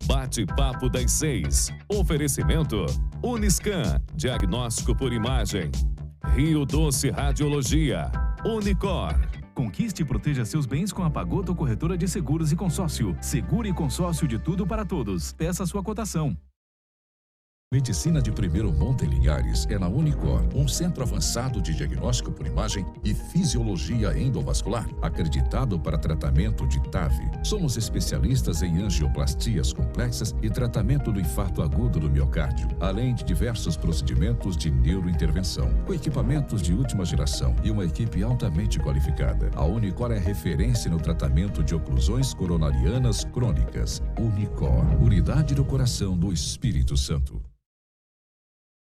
Bate-papo das 6. Oferecimento Uniscan, diagnóstico por imagem. Rio Doce Radiologia. Unicor. Conquiste e proteja seus bens com a Pagoto Corretora de Seguros e Consórcio. Seguro e consórcio de tudo para todos. Peça sua cotação. Medicina de primeiro monte em Linhares é na Unicor, um centro avançado de diagnóstico por imagem e fisiologia endovascular, acreditado para tratamento de TAV. Somos especialistas em angioplastias complexas e tratamento do infarto agudo do miocárdio, além de diversos procedimentos de neurointervenção, com equipamentos de última geração e uma equipe altamente qualificada. A Unicor é referência no tratamento de oclusões coronarianas crônicas. Unicor, unidade do coração do Espírito Santo.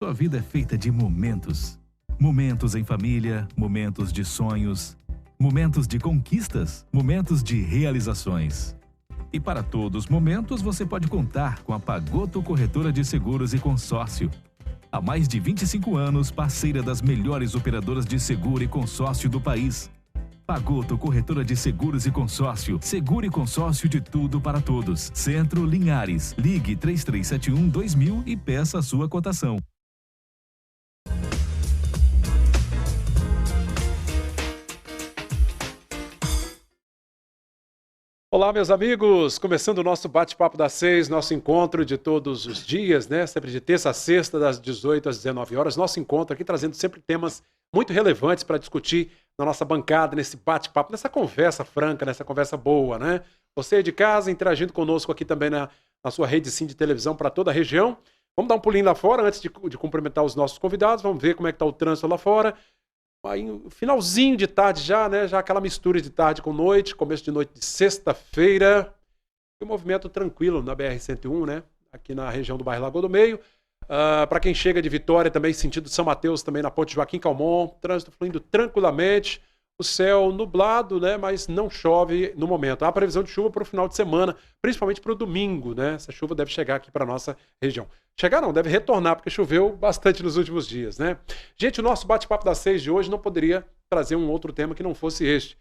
Sua vida é feita de momentos. Momentos em família, momentos de sonhos, momentos de conquistas, momentos de realizações. E para todos os momentos você pode contar com a Pagoto Corretora de Seguros e Consórcio. Há mais de 25 anos, parceira das melhores operadoras de seguro e consórcio do país. Pagoto Corretora de Seguros e Consórcio. Seguro e consórcio de tudo para todos. Centro Linhares. Ligue 3371-2000 e peça a sua cotação. Olá, meus amigos! Começando o nosso bate-papo das 6, nosso encontro de todos os dias, né? Sempre de terça a sexta, das 18 às 19 horas. Nosso encontro aqui trazendo sempre temas muito relevantes para discutir na nossa bancada, nesse bate-papo, nessa conversa franca, nessa conversa boa, né? Você de casa, interagindo conosco aqui também na sua rede sim de televisão para toda a região. Vamos dar um pulinho lá fora antes de cumprimentar os nossos convidados. Vamos ver como é que está o trânsito lá fora. Aí, finalzinho de tarde já, né? Já aquela mistura de tarde com noite, começo de noite de sexta-feira. Um movimento tranquilo na BR-101, né? Aqui na região do bairro Lagoa do Meio. Para quem chega de Vitória também, sentido São Mateus, também na ponte Joaquim Calmon. Trânsito fluindo tranquilamente. O céu nublado, né? Mas não chove no momento. Há previsão de chuva para o final de semana, principalmente para o domingo, né? Essa chuva deve chegar aqui para a nossa região. Chegar não, deve retornar, porque choveu bastante nos últimos dias, né? Gente, o nosso bate-papo das 6 de hoje não poderia trazer um outro tema que não fosse este.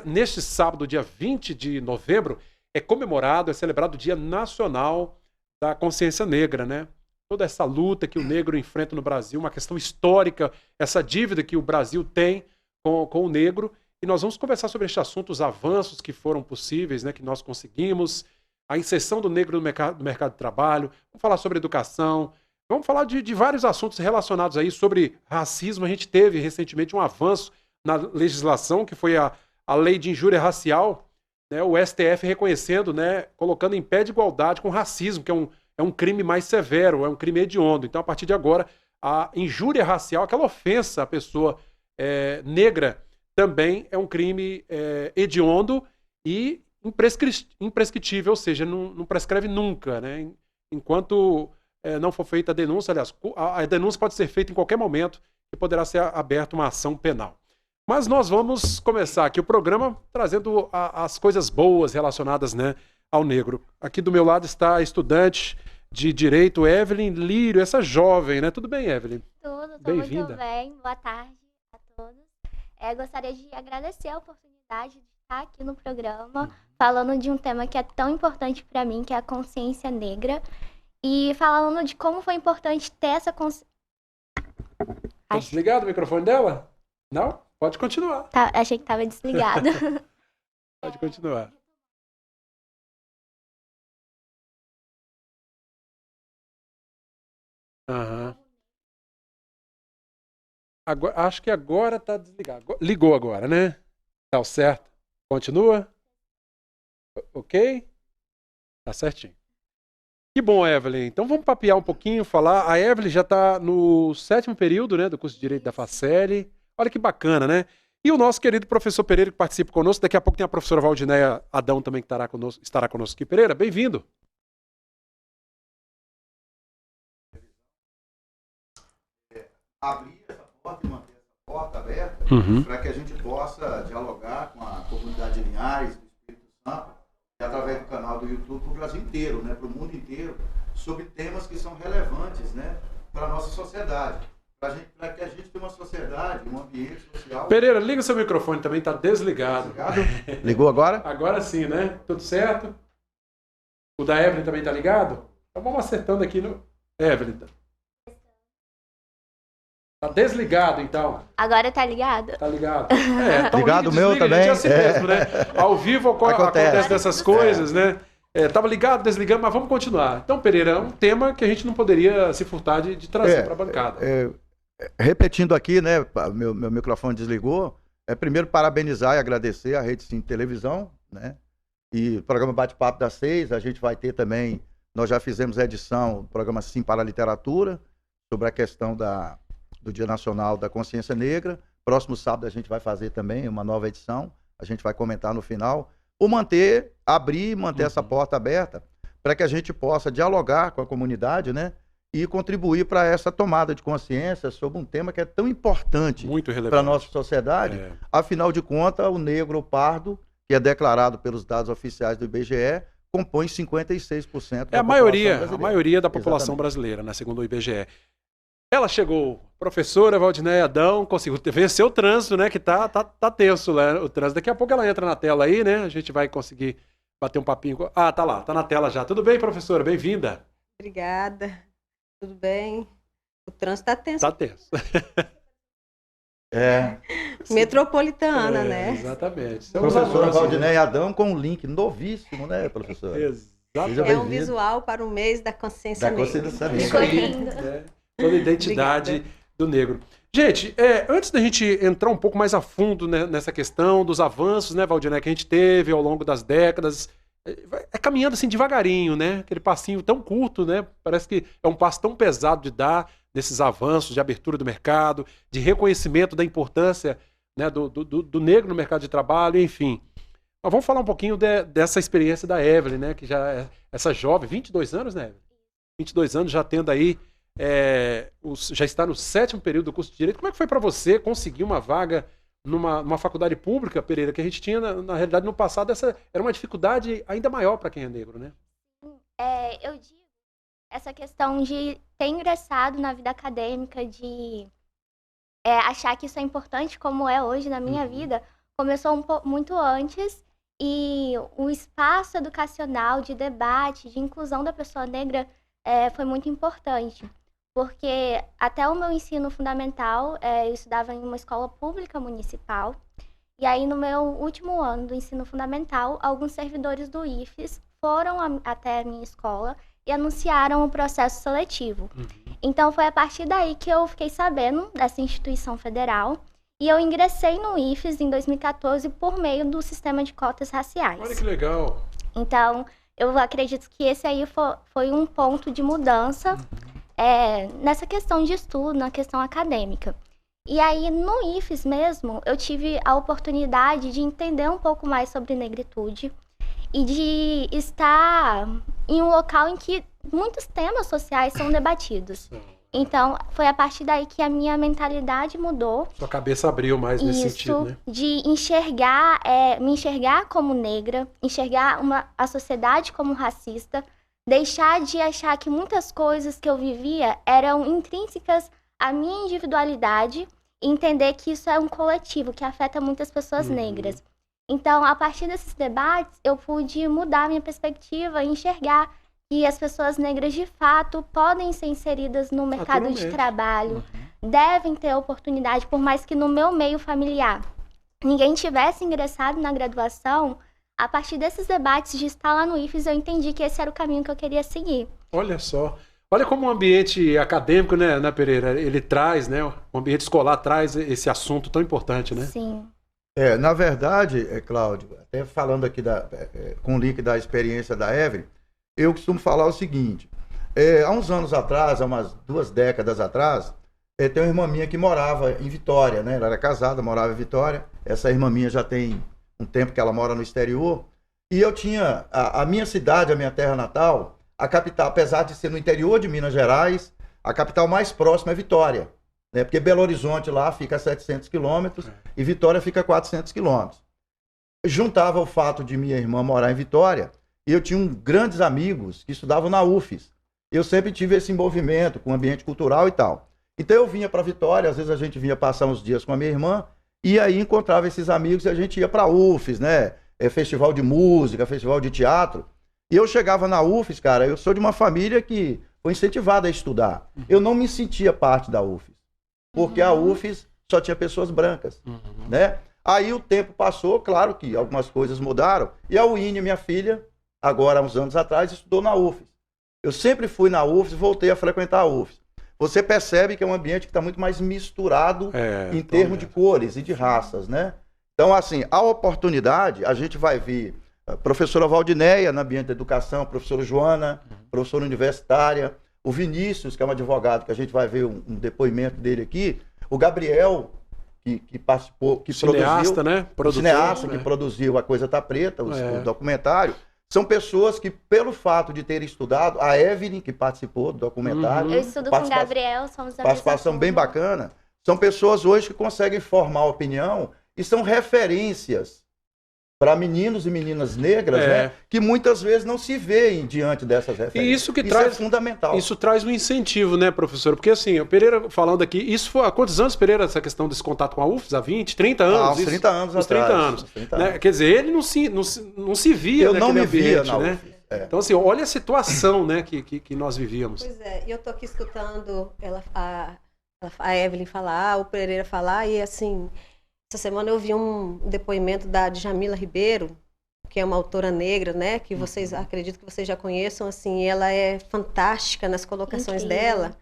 Neste sábado, dia 20 de novembro, é comemorado, é celebrado o Dia Nacional da Consciência Negra, né? Toda essa luta que o negro enfrenta no Brasil, uma questão histórica, essa dívida que o Brasil tem com o negro, e nós vamos conversar sobre este assunto, os avanços que foram possíveis, né, que nós conseguimos, a inserção do negro no mercado de trabalho, vamos falar sobre educação, vamos falar de vários assuntos relacionados aí sobre racismo. A gente teve recentemente um avanço na legislação, que foi a lei de injúria racial, né, o STF reconhecendo, né, colocando em pé de igualdade com racismo, que é um crime mais severo, é um crime hediondo. Então, a partir de agora, a injúria racial, aquela ofensa à pessoa negra, também é um crime hediondo e imprescritível, ou seja, não prescreve nunca, né? Enquanto não for feita a denúncia. Aliás, a denúncia pode ser feita em qualquer momento e poderá ser aberta uma ação penal. Mas nós vamos começar aqui o programa trazendo as coisas boas relacionadas, né, ao negro. Aqui do meu lado está a estudante de Direito, Evelyn Lírio, essa jovem, né? Tudo bem, Evelyn? Tudo, Bem-vinda. Muito bem. Boa tarde a todos. Gostaria de agradecer a oportunidade de estar aqui no programa, falando de um tema que é tão importante para mim, que é a consciência negra, e falando de como foi importante ter essa consciência. Tá desligado o microfone dela? Não? Pode continuar. Tá, achei que estava desligado. Pode continuar. Aham. Acho que agora tá desligado. Ligou agora, né? Tá certo. Continua? Ok? Tá certinho. Que bom, Evelyn. Então vamos papear um pouquinho, falar. A Evelyn já está no 7º período, né, do curso de Direito da Faceli. Olha que bacana, né? E o nosso querido professor Pereira, que participa conosco. Daqui a pouco tem a professora Valdinéia Adão também, que estará conosco aqui. Pereira, bem-vindo. Abrir essa porta e manter essa porta aberta para que a gente possa dialogar com a comunidade de Linhares, do Espírito Santo, e através do canal do YouTube para o Brasil inteiro, né, para o mundo inteiro, sobre temas que são relevantes, né, para a nossa sociedade. Para que a gente tenha uma sociedade, um ambiente social... Pereira, liga o seu microfone também, está desligado. Ligou agora? Agora sim, né? Tudo certo? O da Evelyn também tá ligado? Então vamos acertando aqui no... Evelyn. Tá desligado, então. Agora tá ligado? Tá ligado. Então ligado o meu também. Assim mesmo, né? Ao vivo acontece dessas coisas, né? Tava ligado, desligando, mas vamos continuar. Então, Pereira, é um tema que a gente não poderia se furtar de trazer para a bancada. Repetindo aqui, né? Meu microfone desligou. Primeiro, parabenizar e agradecer a Rede Sim Televisão, né? E o programa Bate-Papo das 6, a gente vai ter também, nós já fizemos a edição do programa Sim para a Literatura, sobre a questão do Dia Nacional da Consciência Negra. Próximo sábado a gente vai fazer também uma nova edição, a gente vai comentar no final. Ou abrir e manter essa porta aberta para que a gente possa dialogar com a comunidade, né? E contribuir para essa tomada de consciência sobre um tema que é tão importante para a nossa sociedade. Afinal de contas, o negro, o pardo, que é declarado pelos dados oficiais do IBGE, compõe 56% da população brasileira. A maioria da população brasileira, né, segundo o IBGE. Ela chegou, professora Valdinéia Adão, conseguiu vencer o trânsito, né? Que tá tenso, né, o trânsito. Daqui a pouco ela entra na tela aí, né? A gente vai conseguir bater um papinho. Tá lá, tá na tela já. Tudo bem, professora? Bem-vinda. Obrigada. Tudo bem? O trânsito tá tenso. Tá tenso. Metropolitana, né? Exatamente. Professora Valdinéia Adão com um link novíssimo, né, professora? Exatamente. É um visual para o mês da consciência negra. Ficou lindo. Toda a identidade do negro. Gente, antes da gente entrar um pouco mais a fundo, né, nessa questão dos avanços, né, Valdinéia, que a gente teve ao longo das décadas, caminhando assim devagarinho, né? Aquele passinho tão curto, né? Parece que é um passo tão pesado de dar nesses avanços de abertura do mercado, de reconhecimento da importância, né, do negro no mercado de trabalho, enfim. Mas vamos falar um pouquinho dessa experiência da Evelyn, né? Que já é essa jovem, 22 anos, né, Evelyn? 22 anos, já tendo aí, já está no 7º período do curso de Direito. Como é que foi para você conseguir uma vaga numa faculdade pública, Pereira, que a gente tinha, na realidade, no passado, essa era uma dificuldade ainda maior para quem é negro, né? Eu digo, essa questão de ter ingressado na vida acadêmica, de achar que isso é importante, como é hoje na minha vida, começou muito antes, e o espaço educacional de debate, de inclusão da pessoa negra foi muito importante. Porque até o meu ensino fundamental, eu estudava em uma escola pública municipal, e aí no meu último ano do ensino fundamental, alguns servidores do IFES foram até a minha escola e anunciaram o processo seletivo. Então foi a partir daí que eu fiquei sabendo dessa instituição federal, e eu ingressei no IFES em 2014 por meio do sistema de cotas raciais. Olha que legal! Então, eu acredito que esse aí foi um ponto de mudança nessa questão de estudo, na questão acadêmica. E aí, no IFES mesmo, eu tive a oportunidade de entender um pouco mais sobre negritude e de estar em um local em que muitos temas sociais são debatidos. Então, foi a partir daí que a minha mentalidade mudou. Sua cabeça abriu mais nesse sentido, né? De enxergar, me enxergar como negra, enxergar a sociedade como racista, deixar de achar que muitas coisas que eu vivia eram intrínsecas à minha individualidade e entender que isso é um coletivo que afeta muitas pessoas negras. Então, a partir desses debates, eu pude mudar minha perspectiva e enxergar que as pessoas negras, de fato, podem ser inseridas no mercado de trabalho, devem ter oportunidade, por mais que no meu meio familiar ninguém tivesse ingressado na graduação. A partir desses debates de estar lá no IFES, eu entendi que esse era o caminho que eu queria seguir. Olha só. Olha como o ambiente acadêmico, né, Pereira, ele traz, né, o ambiente escolar traz esse assunto tão importante, né? Sim. Na verdade, Cláudio, até falando aqui com o link da experiência da Evelyn, eu costumo falar o seguinte, há uns anos atrás, há umas 2 décadas atrás, tem uma irmã minha que morava em Vitória, né? Ela era casada, morava em Vitória. Essa irmã minha já tem um tempo que ela mora no exterior, e eu tinha a minha cidade, a minha terra natal, a capital, apesar de ser no interior de Minas Gerais, a capital mais próxima é Vitória, né? Porque Belo Horizonte lá fica a 700 quilômetros e Vitória fica a 400 quilômetros. Juntava o fato de minha irmã morar em Vitória, e eu tinha grandes amigos que estudavam na UFES. Eu sempre tive esse envolvimento com o ambiente cultural e tal. Então eu vinha para Vitória, às vezes a gente vinha passar uns dias com a minha irmã, e aí encontrava esses amigos e a gente ia para UFES, né? Festival de música, festival de teatro. E eu chegava na UFES, cara, eu sou de uma família que foi incentivada a estudar. Eu não me sentia parte da UFES, porque a UFES só tinha pessoas brancas, né? Aí o tempo passou, claro que algumas coisas mudaram, e a Uine, minha filha, agora há uns anos atrás, estudou na UFES. Eu sempre fui na UFES e voltei a frequentar a UFES. Você percebe que é um ambiente que está muito mais misturado em termos de cores e de raças, né? Então, assim, a oportunidade, a gente vai ver a professora Valdineia no ambiente da educação, a professora Joana, professora universitária, o Vinícius, que é um advogado, que a gente vai ver um depoimento dele aqui, o Gabriel, que participou, que cineasta, produziu, né? O cineasta que produziu A Coisa Tá Preta, o documentário. São pessoas que, pelo fato de terem estudado, a Evelyn, que participou do documentário. Eu estudo com o Gabriel, somos da participação bem bacana. São pessoas hoje que conseguem formar opinião e são referências para meninos e meninas negras, né, que muitas vezes não se veem diante dessas referências. E isso traz, é fundamental. Isso traz um incentivo, né, professor? Porque assim, o Pereira falando aqui, isso foi há quantos anos, Pereira, essa questão desse contato com a UFES? Há 20, 30 anos? Há uns 30 anos uns 30 atrás. anos. 30 né? anos. Quer dizer, ele não se via Eu naquele não me ambiente, via na né? UFES. Então assim, olha a situação, né, que nós vivíamos. Pois é, e eu tô aqui escutando a Evelyn falar, o Pereira falar, e assim, essa semana eu vi um depoimento da Djamila Ribeiro, que é uma autora negra, né, que vocês, acredito que vocês já conheçam, assim, ela é fantástica nas colocações dela.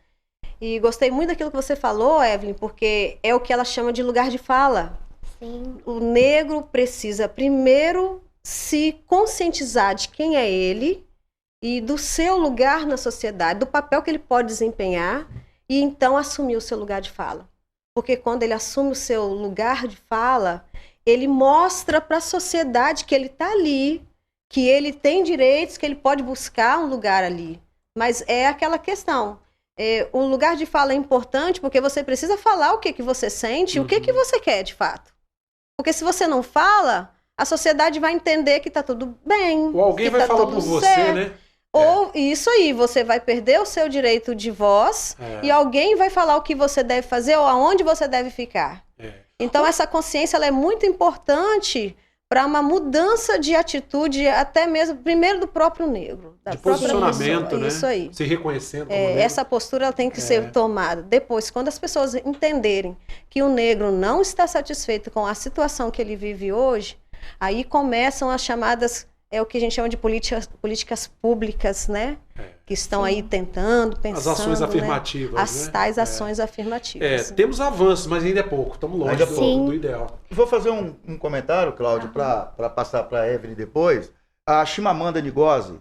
E gostei muito daquilo que você falou, Evelyn, porque é o que ela chama de lugar de fala. Sim. O negro precisa primeiro se conscientizar de quem é ele e do seu lugar na sociedade, do papel que ele pode desempenhar, e então assumir o seu lugar de fala. Porque quando ele assume o seu lugar de fala, ele mostra para a sociedade que ele está ali, que ele tem direitos, que ele pode buscar um lugar ali. Mas é aquela questão. O lugar de fala é importante porque você precisa falar o que você sente e o que você quer de fato. Porque se você não fala, a sociedade vai entender que está tudo bem. Ou alguém vai falar por você, certo, né? Ou isso aí, você vai perder o seu direito de voz e alguém vai falar o que você deve fazer ou aonde você deve ficar. Então essa consciência ela é muito importante para uma mudança de atitude, até mesmo, primeiro do próprio negro. Da de própria posicionamento, pessoa. né? Isso aí. Se reconhecendo como negro. Essa postura ela tem que ser tomada. Depois, quando as pessoas entenderem que o negro não está satisfeito com a situação que ele vive hoje, aí começam as chamadas, o que a gente chama de políticas públicas, né? Que estão aí tentando, pensando. As ações afirmativas, né? As tais ações afirmativas. Temos avanços, mas ainda é pouco. Estamos longe do ideal. Vou fazer um comentário, Cláudio, para passar para a Evelyn depois. A Chimamanda Ngozi,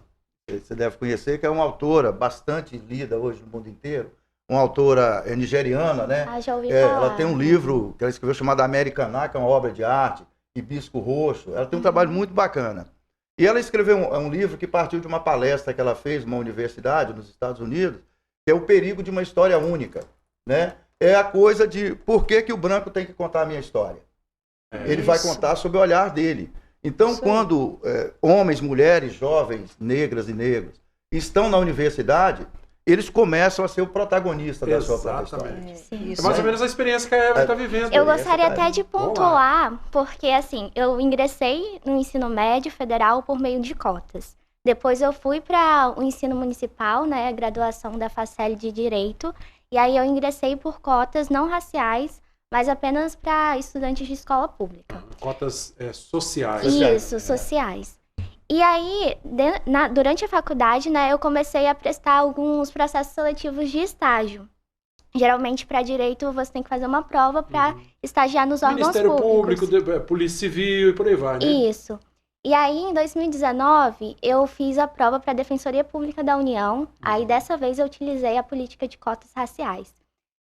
você deve conhecer, que é uma autora bastante lida hoje no mundo inteiro. Uma autora nigeriana, né? Já ouvi falar. Ela tem um livro que ela escreveu chamado Americaná, que é uma obra de arte, Hibisco Roxo. Ela tem um trabalho muito bacana. E ela escreveu um livro que partiu de uma palestra que ela fez numa universidade nos Estados Unidos, que é O Perigo de uma História Única, né? É a coisa de por que o branco tem que contar a minha história. Ele vai contar sob o olhar dele. Então, quando homens, mulheres, jovens, negras e negros estão na universidade, eles começam a ser o protagonista da sua própria história. É mais ou menos a experiência que a Evelyn está vivendo. Eu gostaria até de pontuar, porque assim, eu ingressei no ensino médio federal por meio de cotas. Depois eu fui para o ensino municipal, né, a graduação da Facel de Direito, e aí eu ingressei por cotas não raciais, mas apenas para estudantes de escola pública. Cotas sociais. Isso, sociais. E aí, durante a faculdade, né, eu comecei a prestar alguns processos seletivos de estágio. Geralmente, para direito, você tem que fazer uma prova para estagiar nos órgãos Ministério públicos. Público, Polícia Civil e por aí vai, né? Isso. E aí, em 2019, eu fiz a prova para a Defensoria Pública da União. Aí, dessa vez, eu utilizei a política de cotas raciais.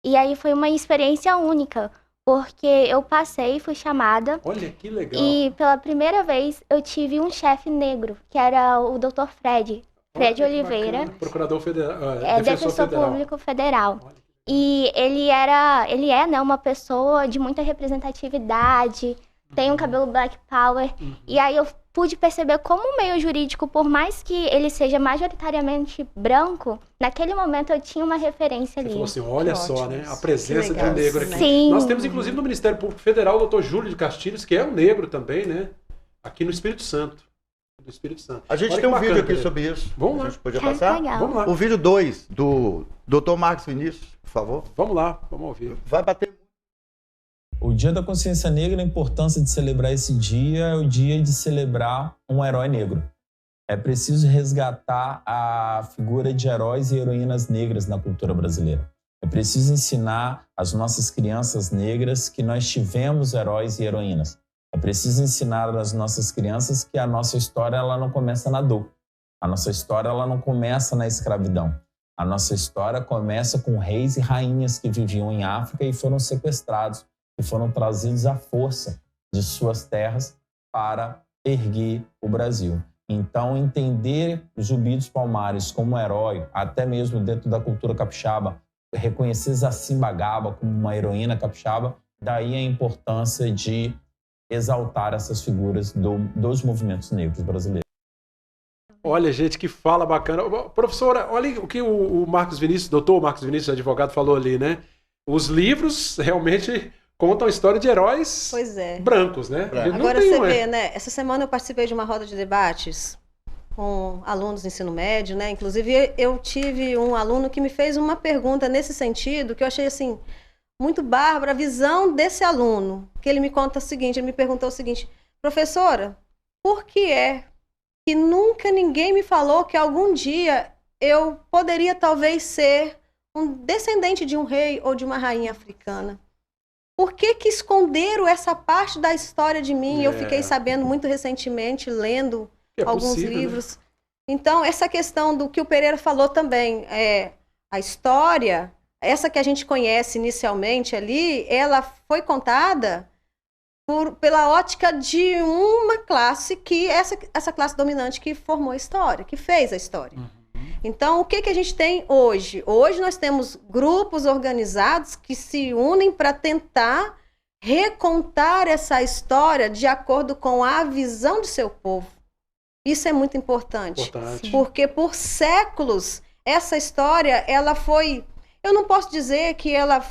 E aí, foi uma experiência única, porque eu passei, fui chamada. Olha, que legal. E pela primeira vez eu tive um chefe negro, que era o Dr. Fred Oliveira. Bacana. Procurador federal. Defensor Público Federal. E ele é, né, uma pessoa de muita representatividade, tem um cabelo black power. E aí eu pude perceber como o meio jurídico, por mais que ele seja majoritariamente branco, naquele momento eu tinha uma referência ali. Você falou assim, olha só, né? A presença de um negro aqui. Sim. Nós temos, inclusive, no Ministério Público Federal, o Dr. Júlio de Castilhos, que é um negro também, né? Aqui no Espírito Santo. do Espírito Santo. A gente Olha tem que um vídeo bacana, aqui Pereira. sobre isso. Vamos lá. A gente podia Cara, passar? legal. Vamos lá. O vídeo 2 do Dr. Marcos Vinícius, por favor. Vamos lá, vamos ouvir. Vai bater. O Dia da Consciência Negra, a importância de celebrar esse dia é o dia de celebrar um herói negro. É preciso resgatar a figura de heróis e heroínas negras na cultura brasileira. É preciso ensinar às nossas crianças negras que nós tivemos heróis e heroínas. É preciso ensinar às nossas crianças que a nossa história ela não começa na dor. A nossa história ela não começa na escravidão. A nossa história começa com reis e rainhas que viviam em África e foram sequestrados, que foram trazidos à força de suas terras para erguer o Brasil. Então, entender Zumbi dos Palmares como herói, até mesmo dentro da cultura capixaba, reconhecer Zacimbagaba como uma heroína capixaba, daí a importância de exaltar essas figuras dos movimentos negros brasileiros. Olha, gente, que fala bacana. Professora, olha o que o Marcos Vinícius, doutor Marcos Vinícius, advogado, falou ali, né? Os livros realmente contam a história de heróis brancos, né? Agora você vê, né? Essa semana eu participei de uma roda de debates com alunos do ensino médio, né? Inclusive, eu tive um aluno que me fez uma pergunta nesse sentido, que eu achei, assim, muito bárbara a visão desse aluno. Que ele me conta o seguinte, ele me perguntou o seguinte: professora, por que é que nunca ninguém me falou que algum dia eu poderia talvez ser um descendente de um rei ou de uma rainha africana? Por que esconderam essa parte da história de mim? Eu fiquei sabendo muito recentemente, lendo alguns livros. Né? Então, essa questão do que o Pereira falou também, a história, essa que a gente conhece inicialmente ali, ela foi contada pela ótica de uma classe que, essa classe dominante que formou a história, que fez a história. Então, o que a gente tem hoje? Hoje nós temos grupos organizados que se unem para tentar recontar essa história de acordo com a visão de seu povo. Isso é muito importante. Porque por séculos essa história ela foi... Eu não posso dizer que ela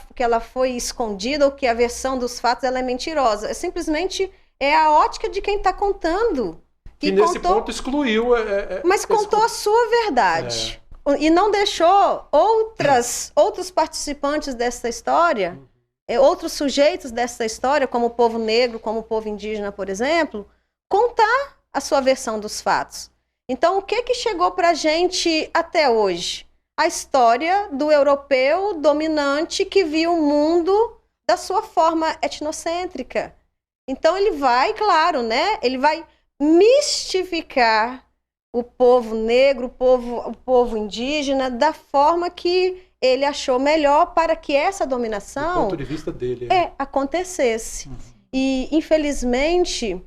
foi escondida ou que a versão dos fatos ela é mentirosa. Simplesmente é a ótica de quem está contando. Que nesse ponto excluiu... mas contou a sua verdade. E não deixou outros participantes dessa história, outros sujeitos dessa história, como o povo negro, como o povo indígena, por exemplo, contar a sua versão dos fatos. Então, o que chegou para a gente até hoje? A história do europeu dominante que viu o mundo da sua forma etnocêntrica. Então, ele vai, claro, né? Ele vai mistificar o povo negro, o povo indígena, da forma que ele achou melhor para que essa dominação... Do ponto de vista dele. Acontecesse. E, infelizmente,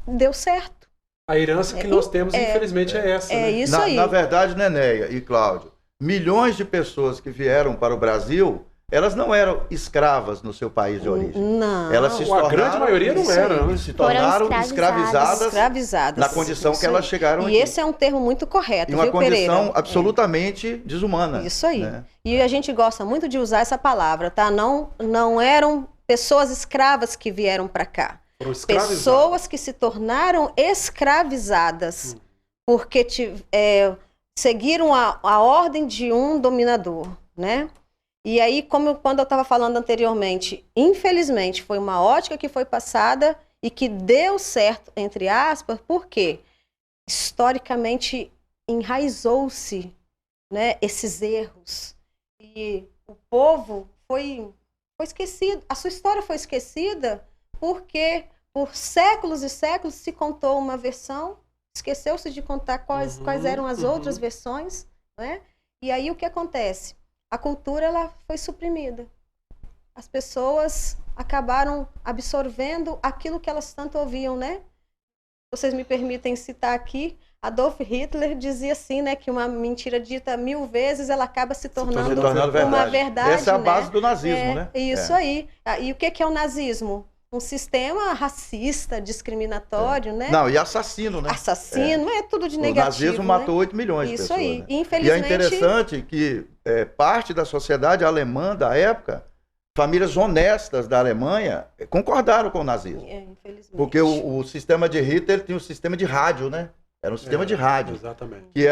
deu certo. A herança que nós temos, infelizmente, é essa. Né? Isso aí. Na verdade, Nenéia e Cláudio, milhões de pessoas que vieram para o Brasil... Elas não eram escravas no seu país de origem. Não. Elas se tornaram, a grande maioria não era. Se tornaram escravizadas na condição que elas chegaram aqui. E esse é um termo muito correto, e uma condição Pereira? absolutamente desumana. Isso aí. Né? E a gente gosta muito de usar essa palavra, tá? Não eram pessoas escravas que vieram para cá. Pessoas que se tornaram escravizadas porque seguiram a ordem de um dominador, né? E aí, quando eu estava falando anteriormente, infelizmente, foi uma ótica que foi passada e que deu certo, entre aspas, porque historicamente enraizou-se, né, esses erros. E o povo foi esquecido, a sua história foi esquecida porque por séculos e séculos se contou uma versão, esqueceu-se de contar quais eram as outras versões, né? E aí o que acontece? A cultura ela foi suprimida. As pessoas acabaram absorvendo aquilo que elas tanto ouviam, né? Vocês me permitem citar aqui, Adolf Hitler dizia assim, né, que uma mentira dita 1000 vezes, ela acaba se tornando uma verdade. Essa é a base do nazismo, né? Isso aí. E o que é o nazismo? Um sistema racista, discriminatório, né? Não, e assassino, né? Assassino, é tudo de negativo. O nazismo matou 8 milhões de pessoas. Isso aí. Né? Infelizmente... E é interessante que parte da sociedade alemã da época, famílias honestas da Alemanha, concordaram com o nazismo. Infelizmente. Porque o sistema de Hitler tinha um sistema de rádio, né? Era um sistema de rádio. Exatamente. Que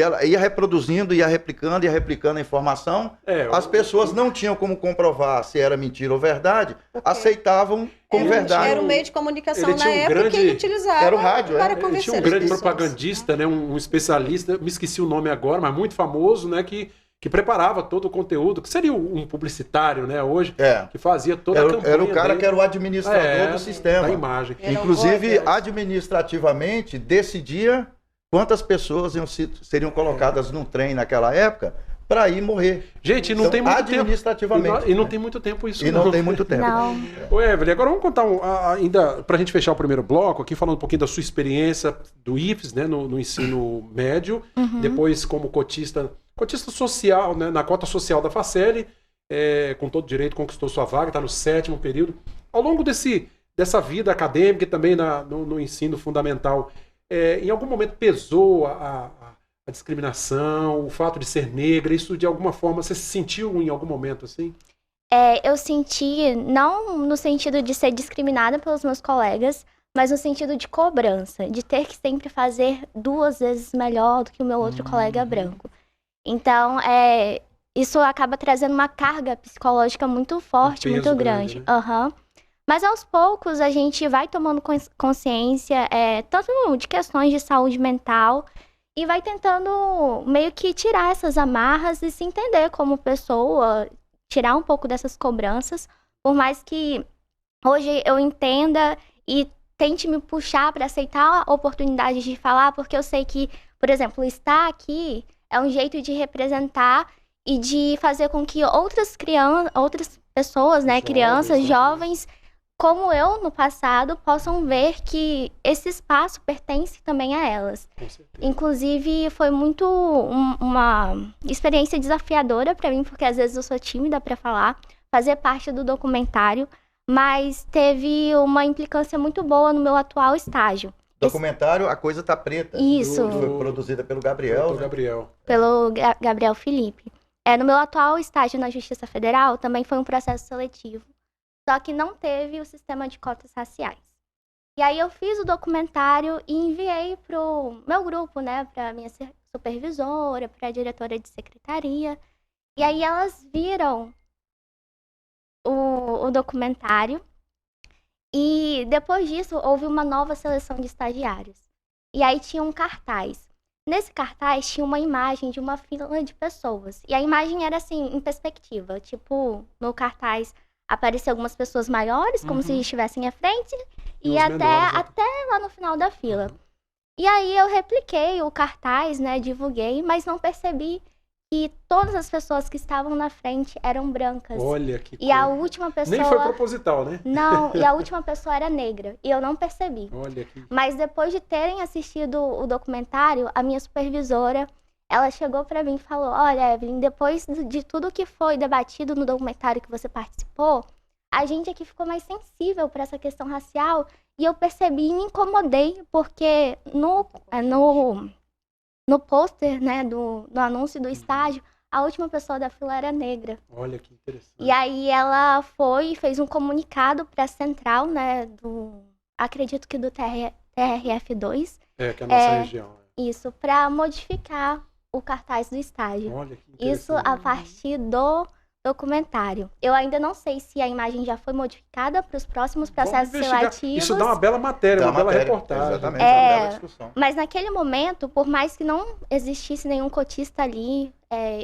ela ia reproduzindo, ia replicando a informação. As pessoas não tinham como comprovar se era mentira ou verdade, aceitavam como verdade. Era um meio de comunicação na um época que ele utilizava era o rádio, para Ele convencer tinha um as grande pessoas. propagandista, né, um especialista, me esqueci o nome agora, mas muito famoso, né, que preparava todo o conteúdo, que seria um publicitário, né, hoje, que fazia toda a campanha. Era o cara que era o administrador do sistema. Da imagem. Inclusive, administrativamente, decidia quantas pessoas seriam colocadas num trem naquela época para ir morrer. Gente, não tem muito administrativamente. tempo. E não tem muito tempo isso. E não tem muito tempo. Não. Evelyn, agora vamos contar ainda, para a gente fechar o primeiro bloco, aqui falando um pouquinho da sua experiência do IFES, né, no ensino médio, depois como cotista social, né, na cota social da Faceli, com todo direito conquistou sua vaga, está no 7º período. Ao longo dessa vida acadêmica e também no ensino fundamental, em algum momento pesou a discriminação, o fato de ser negra, isso de alguma forma, você se sentiu em algum momento assim? Eu senti, não no sentido de ser discriminada pelos meus colegas, mas no sentido de cobrança, de ter que sempre fazer 2 vezes melhor do que o meu outro colega branco. Então, isso acaba trazendo uma carga psicológica muito forte, muito grande. Né? Mas aos poucos a gente vai tomando consciência, tanto de questões de saúde mental, e vai tentando meio que tirar essas amarras e se entender como pessoa, tirar um pouco dessas cobranças, por mais que hoje eu entenda e tente me puxar para aceitar a oportunidade de falar, porque eu sei que, por exemplo, estar aqui é um jeito de representar e de fazer com que outras pessoas, né, crianças, jovens, como eu no passado, possam ver que esse espaço pertence também a elas. Inclusive, foi muito uma experiência desafiadora para mim, porque às vezes eu sou tímida para fazer parte do documentário, mas teve uma implicância muito boa no meu atual estágio. Documentário A Coisa Tá Preta. Isso. Foi produzida pelo Gabriel. Pelo Gabriel Felipe. No meu atual estágio na Justiça Federal, também foi um processo seletivo. Só que não teve o sistema de cotas raciais. E aí eu fiz o documentário e enviei pro meu grupo, né? Pra minha supervisora, pra diretora de secretaria. E aí elas viram o documentário. E depois disso, houve uma nova seleção de estagiários. E aí tinha um cartaz. Nesse cartaz tinha uma imagem de uma fila de pessoas. E a imagem era assim, em perspectiva. Tipo, no cartaz apareciam algumas pessoas maiores, como se estivessem à frente, e até lá no final da fila. E aí eu repliquei o cartaz, né, divulguei, mas não percebi que todas as pessoas que estavam na frente eram brancas. Olha que coisa. E a última pessoa... Nem foi proposital, né? Não, e a última pessoa era negra, e eu não percebi. Olha que... Mas depois de terem assistido o documentário, a minha supervisora, ela chegou para mim e falou: olha, Evelyn, depois de tudo que foi debatido no documentário que você participou, a gente aqui ficou mais sensível para essa questão racial, e eu percebi e me incomodei, porque no pôster, né, do anúncio do estágio, a última pessoa da fila era negra. Olha que interessante. E aí ela foi e fez um comunicado para a central, né, acredito que do TRF2. Que é a nossa região. Isso, para modificar o cartaz do estágio. Olha que interessante. Isso a partir do documentário. Eu ainda não sei se a imagem já foi modificada para os próximos processos seletivos. Isso dá uma bela matéria, uma bela reportagem. Exatamente, uma bela discussão. Mas naquele momento, por mais que não existisse nenhum cotista ali,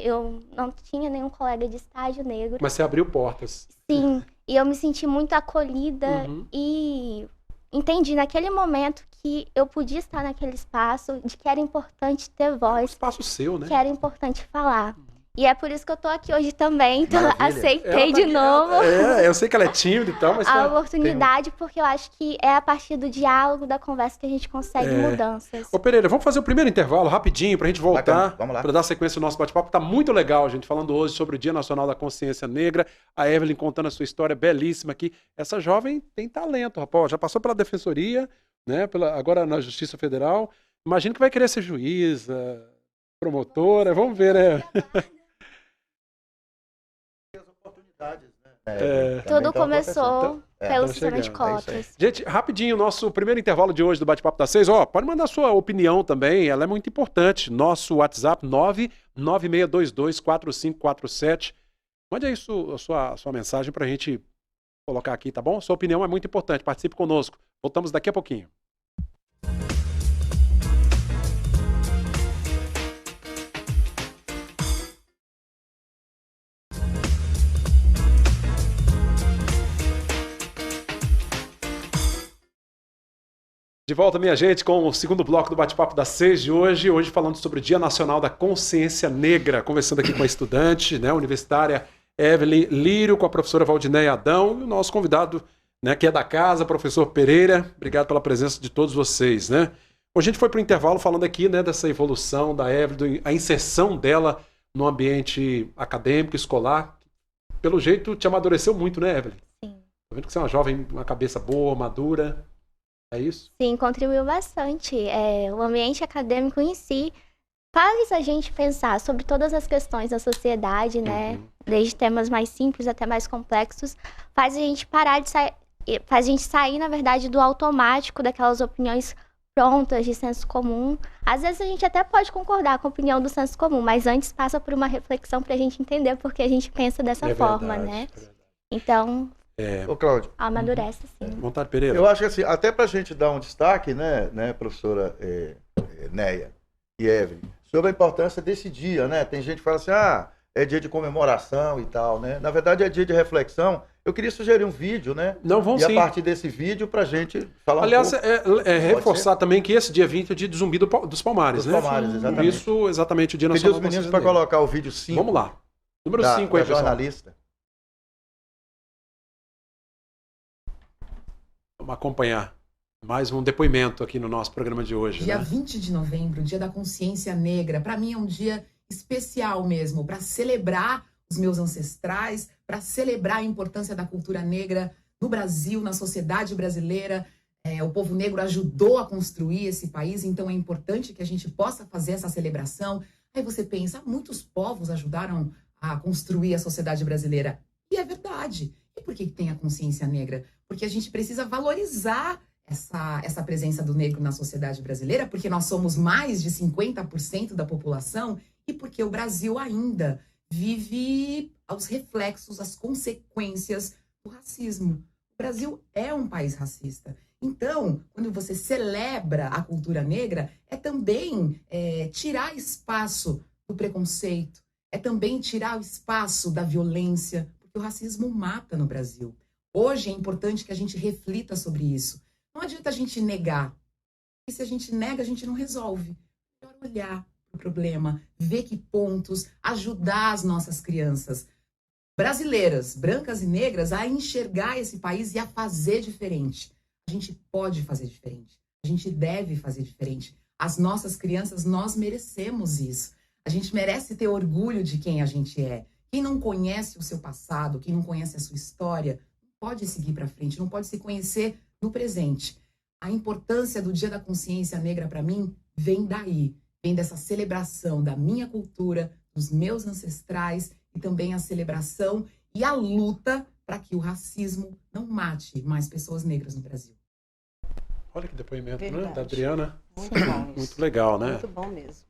eu não tinha nenhum colega de estágio negro. Mas você abriu portas. Sim, e eu me senti muito acolhida e entendi naquele momento que eu podia estar naquele espaço, de que era importante ter voz. Um espaço seu, né? Que era importante falar. E é por isso que eu tô aqui hoje também, então aceitei de novo. Eu sei que ela é tímida e tal, mas... A oportunidade, porque eu acho que é a partir do diálogo, da conversa, que a gente consegue mudanças. Ô Pereira, vamos fazer o primeiro intervalo rapidinho pra gente voltar. Vamos lá. Pra dar sequência ao nosso bate-papo. Tá muito legal, gente, falando hoje sobre o Dia Nacional da Consciência Negra. A Evelyn contando a sua história belíssima aqui. Essa jovem tem talento, rapaz. Já passou pela Defensoria, né? Agora na Justiça Federal. Imagino que vai querer ser juíza, promotora. Vamos ver, né? Tudo começou pelo sistema de chegando, cotas. Gente, rapidinho, nosso primeiro intervalo de hoje do Bate-Papo das 6, pode mandar sua opinião também, ela é muito importante. Nosso WhatsApp, 996224547. Mande aí a sua mensagem pra gente colocar aqui, tá bom? Sua opinião é muito importante, participe conosco. Voltamos daqui a pouquinho. De volta, minha gente, com o segundo bloco do Bate-Papo das 6 de hoje. Hoje falando sobre o Dia Nacional da Consciência Negra. Conversando aqui com a estudante, né, universitária Evelyn Lírio, com a professora Valdinéia Adão e o nosso convidado, né, que é da casa, professor Pereira. Obrigado pela presença de todos vocês, né? Hoje a gente foi para o intervalo falando aqui, né, dessa evolução da Evelyn, a inserção dela no ambiente acadêmico, escolar. Pelo jeito, te amadureceu muito, né, Evelyn? Sim. Tô vendo que você é uma jovem, uma cabeça boa, madura. É isso? Sim, contribuiu bastante. O ambiente acadêmico em si faz a gente pensar sobre todas as questões da sociedade, né? Desde temas mais simples até mais complexos. Faz a gente parar de sair, faz a gente sair, na verdade, do automático, daquelas opiniões prontas de senso comum. Às vezes a gente até pode concordar com a opinião do senso comum, mas antes passa por uma reflexão para a gente entender por que a gente pensa dessa forma, né? Então, Ô, Cláudio, amadurece, sim. Vontade, Pereira. eu acho que assim, até pra gente dar um destaque, né professora Neia e Evelyn, sobre a importância desse dia, né? Tem gente que fala assim, é dia de comemoração e tal, né? Na verdade é dia de reflexão. Eu queria sugerir um vídeo, né? Não, vamos sim. E a partir desse vídeo pra gente falar Aliás, um pouco. reforçar também que esse dia 20 é o dia do Zumbi dos Palmares, Dos né? Palmares, Por exatamente. isso, exatamente, o Dia Pedir Nacional os da meninos Consciência para Negra. colocar o vídeo 5. Vamos lá. Número 5 aí, pessoal. jornalista. Vamos acompanhar mais um depoimento aqui no nosso programa de hoje. Dia né? 20 de novembro, Dia da Consciência Negra. Para mim é um dia especial mesmo, para celebrar os meus ancestrais, para celebrar a importância da cultura negra no Brasil, na sociedade brasileira. O povo negro ajudou a construir esse país, então é importante que a gente possa fazer essa celebração. Aí você pensa, muitos povos ajudaram a construir a sociedade brasileira. E é verdade. E por que tem a consciência negra? Porque a gente precisa valorizar essa presença do negro na sociedade brasileira, porque nós somos mais de 50% da população e porque o Brasil ainda vive os reflexos, as consequências do racismo. O Brasil é um país racista. Então, quando você celebra a cultura negra, é também tirar espaço do preconceito, é também tirar o espaço da violência, porque o racismo mata no Brasil. Hoje é importante que a gente reflita sobre isso. Não adianta a gente negar. E se a gente nega, a gente não resolve. É melhor olhar para o problema, ver que pontos, ajudar as nossas crianças brasileiras, brancas e negras, a enxergar esse país e a fazer diferente. A gente pode fazer diferente. A gente deve fazer diferente. As nossas crianças, nós merecemos isso. A gente merece ter orgulho de quem a gente é. Quem não conhece o seu passado, quem não conhece a sua história, não pode seguir para frente, não pode se conhecer no presente. A importância do Dia da Consciência Negra, para mim, vem daí. Vem dessa celebração da minha cultura, dos meus ancestrais e também a celebração e a luta para que o racismo não mate mais pessoas negras no Brasil. Olha que depoimento, Verdade. né? Da Adriana. Muito bom isso. Muito legal, né? Muito bom mesmo.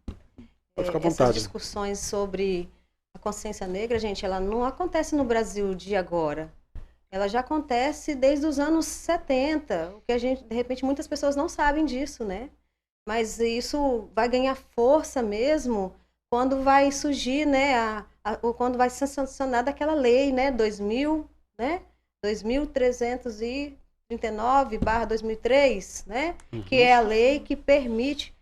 Pode ficar à Essas vontade. discussões sobre a consciência negra, gente, ela não acontece no Brasil de agora. Ela já acontece desde os anos 70, o que a gente, de repente, muitas pessoas não sabem disso, né? Mas isso vai ganhar força mesmo quando vai surgir, né, quando vai ser sancionada aquela lei, né, 2339/2003, né, que é a lei que permite,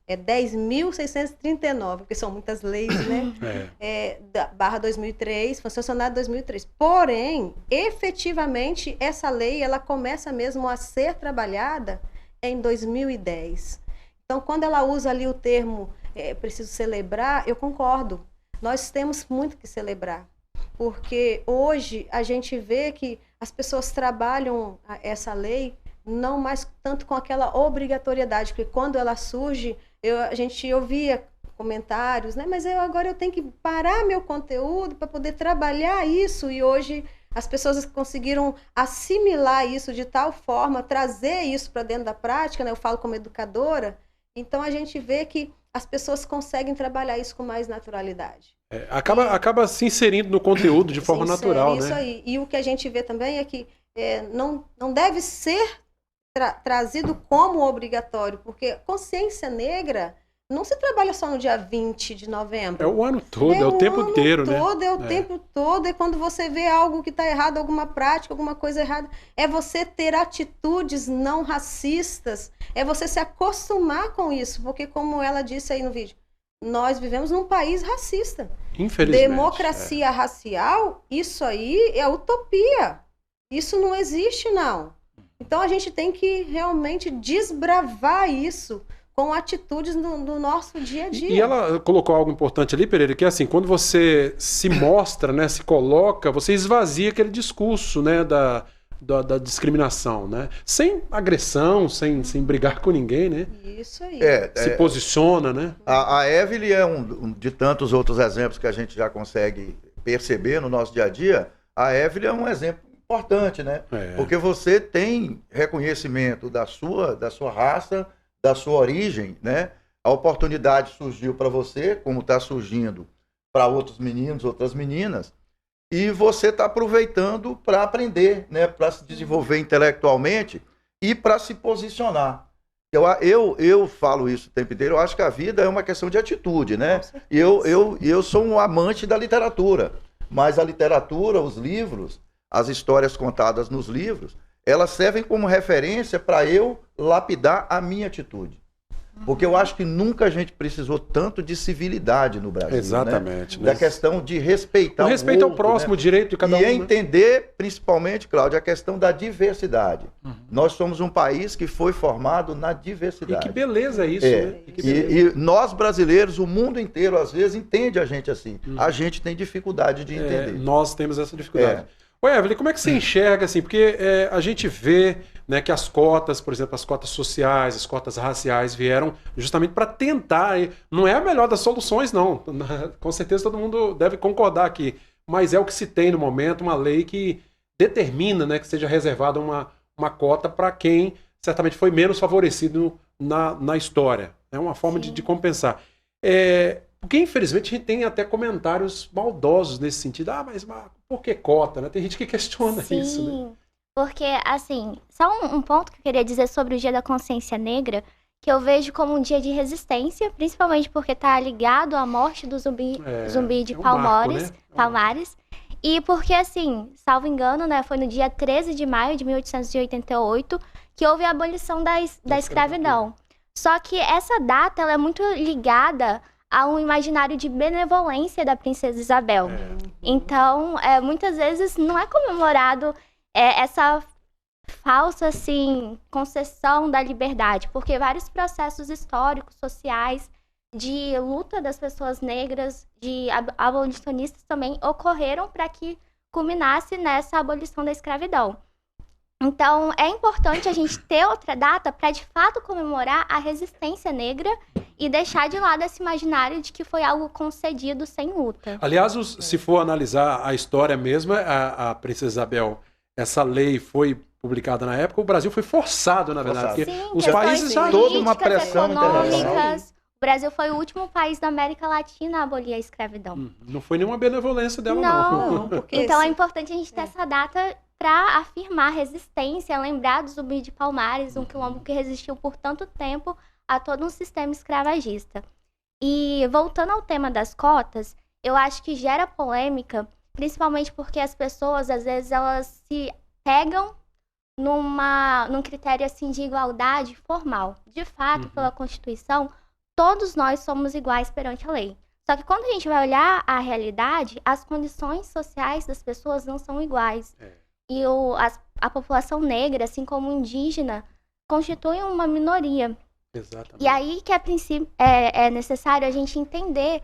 é 10.639, porque são muitas leis, né? /2003, foi sancionada em 2003. Porém, efetivamente, essa lei, ela começa mesmo a ser trabalhada em 2010. Então, quando ela usa ali o termo preciso celebrar, eu concordo. Nós temos muito que celebrar, porque hoje a gente vê que as pessoas trabalham essa lei não mais tanto com aquela obrigatoriedade, porque quando ela surge, a gente ouvia comentários, né? Mas agora eu tenho que parar meu conteúdo para poder trabalhar isso, e hoje As pessoas conseguiram assimilar isso de tal forma, trazer isso para dentro da prática, né? Eu falo como educadora, então a gente vê que as pessoas conseguem trabalhar isso com mais naturalidade. Acaba se inserindo no conteúdo de forma natural, né? Isso aí. E o que a gente vê também é que não deve ser trazido como obrigatório, porque consciência negra não se trabalha só no dia 20 de novembro. É o ano todo, é o tempo inteiro, né? É o tempo todo, e quando você vê algo que está errado, alguma prática, alguma coisa errada, é você ter atitudes não racistas, é você se acostumar com isso, porque como ela disse aí no vídeo, nós vivemos num país racista. Infelizmente. Democracia racial, isso aí é utopia. Isso não existe, não. Então a gente tem que realmente desbravar isso com atitudes no nosso dia a dia. E ela colocou algo importante ali, Pereira, que é assim, quando você se mostra, né, se coloca, você esvazia aquele discurso, né, da discriminação, né? Sem agressão, sem brigar com ninguém, né? Isso aí. Se posiciona, né? A Evelyn é um de tantos outros exemplos que a gente já consegue perceber no nosso dia a dia. A Evelyn é um exemplo importante, né? Porque você tem reconhecimento da sua raça, da sua origem, né? A oportunidade surgiu para você, como está surgindo para outros meninos, outras meninas, e você está aproveitando para aprender, né? Para se desenvolver intelectualmente e para se posicionar. Eu falo isso o tempo inteiro, eu acho que a vida é uma questão de atitude, né? E eu sou um amante da literatura, mas a literatura, os livros, as histórias contadas nos livros, elas servem como referência para eu lapidar a minha atitude. Porque eu acho que nunca a gente precisou tanto de civilidade no Brasil. Exatamente. Né? Da questão de respeitar o respeito ao próximo, né? O direito de cada um. E entender, principalmente, Cláudio, a questão da diversidade. Nós somos um país que foi formado na diversidade. E que beleza é isso, né? E nós brasileiros, o mundo inteiro, às vezes, entende a gente assim. A gente tem dificuldade de entender. Nós temos essa dificuldade. Ô, Evelyn, como é que você enxerga, assim, porque a gente vê, né, que as cotas, por exemplo, as cotas sociais, as cotas raciais vieram justamente para tentar, não é a melhor das soluções, não, com certeza todo mundo deve concordar aqui, mas é o que se tem no momento, uma lei que determina, né, que seja reservada uma cota para quem certamente foi menos favorecido na história, é uma forma de compensar. Porque, infelizmente, a gente tem até comentários maldosos nesse sentido. Mas por que cota, né? Tem gente que questiona isso, né? Sim, porque, assim, só um ponto que eu queria dizer sobre o Dia da Consciência Negra, que eu vejo como um dia de resistência, principalmente porque está ligado à morte do zumbi de Palmares, e porque, assim, salvo engano, né, foi no dia 13 de maio de 1888 que houve a abolição da escravidão. Só que essa data ela é muito ligada a um imaginário de benevolência da princesa Isabel. Então, muitas vezes não é comemorado essa falsa, assim, concessão da liberdade, porque vários processos históricos, sociais, de luta das pessoas negras, de abolicionistas também, ocorreram para que culminasse nessa abolição da escravidão. Então, é importante a gente ter outra data para, de fato, comemorar a resistência negra e deixar de lado esse imaginário de que foi algo concedido sem luta. Aliás, se for analisar a história mesmo, a princesa Isabel, essa lei foi publicada na época, o Brasil foi forçado, na verdade. Porque Sim, os países já toda uma pressão internacional. O Brasil foi o último país da América Latina a abolir a escravidão. Não foi nenhuma benevolência dela, não. Então é importante a gente ter essa data para afirmar a resistência, lembrar do Zumbi de Palmares, um quilombo que resistiu por tanto tempo a todo um sistema escravagista. E voltando ao tema das cotas, eu acho que gera polêmica, principalmente porque as pessoas, às vezes, elas se pegam num critério assim de igualdade formal. De fato, pela Constituição, todos nós somos iguais perante a lei. Só que quando a gente vai olhar a realidade, as condições sociais das pessoas não são iguais. E a população negra, assim como indígena, constituem uma minoria. Exatamente. E aí que é necessário a gente entender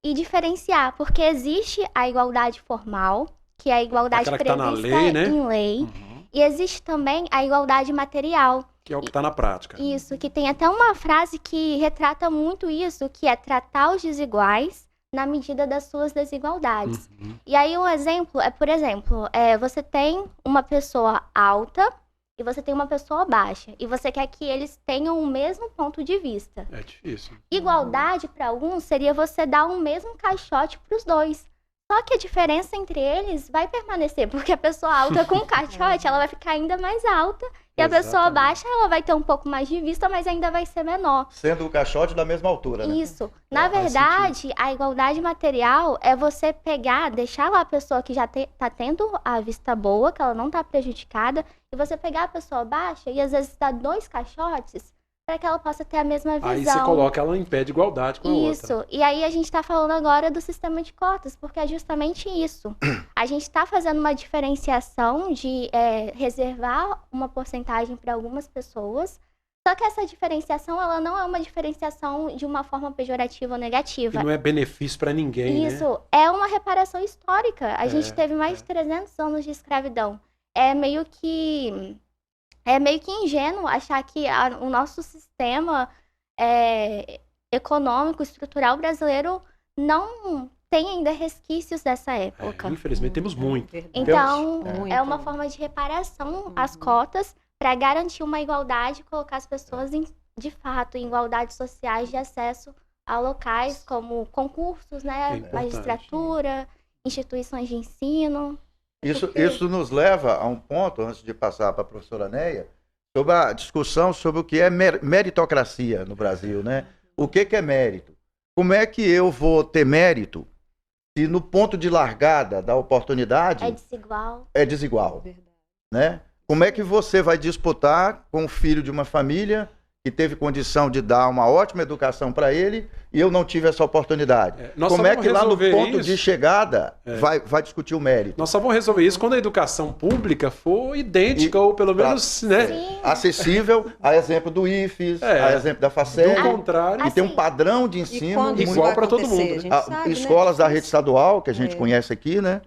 e diferenciar, porque existe a igualdade formal, que é a igualdade prevista na lei, né? em lei, e existe também a igualdade material. Que é o que está na prática. Isso, que tem até uma frase que retrata muito isso, que é tratar os desiguais na medida das suas desigualdades. E aí um exemplo é, por exemplo, você tem uma pessoa alta e você tem uma pessoa baixa, e você quer que eles tenham o mesmo ponto de vista. É difícil. Igualdade para alguns seria você dar um mesmo caixote para os dois. Só que a diferença entre eles vai permanecer, porque a pessoa alta com caixote, ela vai ficar ainda mais alta, e a pessoa baixa, ela vai ter um pouco mais de vista, mas ainda vai ser menor. Sendo o caixote da mesma altura, né? Isso. Na verdade, a igualdade material é você pegar, deixar lá a pessoa que já tá tendo a vista boa, que ela não tá prejudicada, e você pegar a pessoa baixa e às vezes dar 2 caixotes para que ela possa ter a mesma visão. Aí você coloca ela em pé de igualdade com a outra. Isso. E aí a gente está falando agora do sistema de cotas, porque é justamente isso. A gente está fazendo uma diferenciação de reservar uma porcentagem para algumas pessoas, só que essa diferenciação, ela não é uma diferenciação de uma forma pejorativa ou negativa. E não é benefício para ninguém, Isso, né? é uma reparação histórica. A gente teve mais de 300 anos de escravidão. É meio que ingênuo achar que o nosso sistema econômico, estrutural brasileiro não tem ainda resquícios dessa época. Infelizmente temos muito. Então, é uma forma de reparação às cotas para garantir uma igualdade e colocar as pessoas, de fato, em igualdades sociais de acesso a locais como concursos, né, magistratura, instituições de ensino. Isso nos leva a um ponto, antes de passar para a professora Neia, sobre a discussão sobre o que é meritocracia no Brasil, né? O que é mérito? Como é que eu vou ter mérito se no ponto de largada da oportunidade é desigual, né? Como é que você vai disputar com o filho de uma família que teve condição de dar uma ótima educação para ele e eu não tive essa oportunidade? Como é que lá no ponto de chegada vai discutir o mérito? Nós só vamos resolver isso quando a educação pública for idêntica ou pelo menos acessível, a exemplo do IFES, a exemplo da FACEL. Do contrário. E tem um padrão de ensino igual para todo mundo. Escolas da rede estadual, que a gente conhece aqui, né?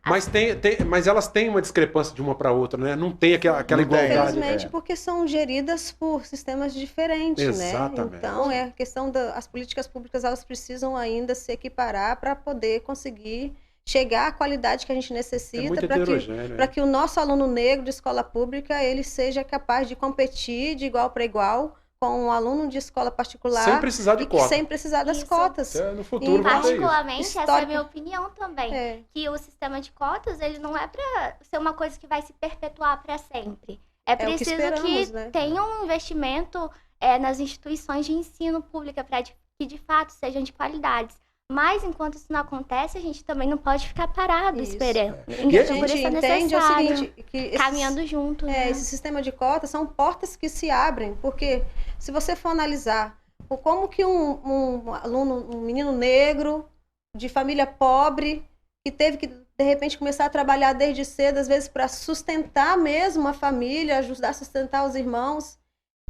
Mas elas têm uma discrepância de uma para outra, né? Não tem aquela igualdade. Infelizmente, porque são geridas por sistemas diferentes, Exatamente. né? Então, a questão das políticas públicas, elas precisam ainda se equiparar para poder conseguir chegar à qualidade que a gente necessita para que o nosso aluno negro de escola pública ele seja capaz de competir de igual para igual com um aluno de escola particular sem precisar de cota. Sem precisar das cotas. No futuro particularmente, essa é a minha opinião também, que o sistema de cotas ele não é para ser uma coisa que vai se perpetuar para sempre. É preciso que tenha um investimento nas instituições de ensino pública para que de fato sejam de qualidade. Mas enquanto isso não acontece, a gente também não pode ficar parado esperando. E a gente entende o seguinte, que caminhando junto. Esse sistema de cotas são portas que se abrem, porque se você for analisar como que um aluno, um menino negro de família pobre, que teve que de repente começar a trabalhar desde cedo, às vezes para sustentar mesmo a família, ajudar a sustentar os irmãos,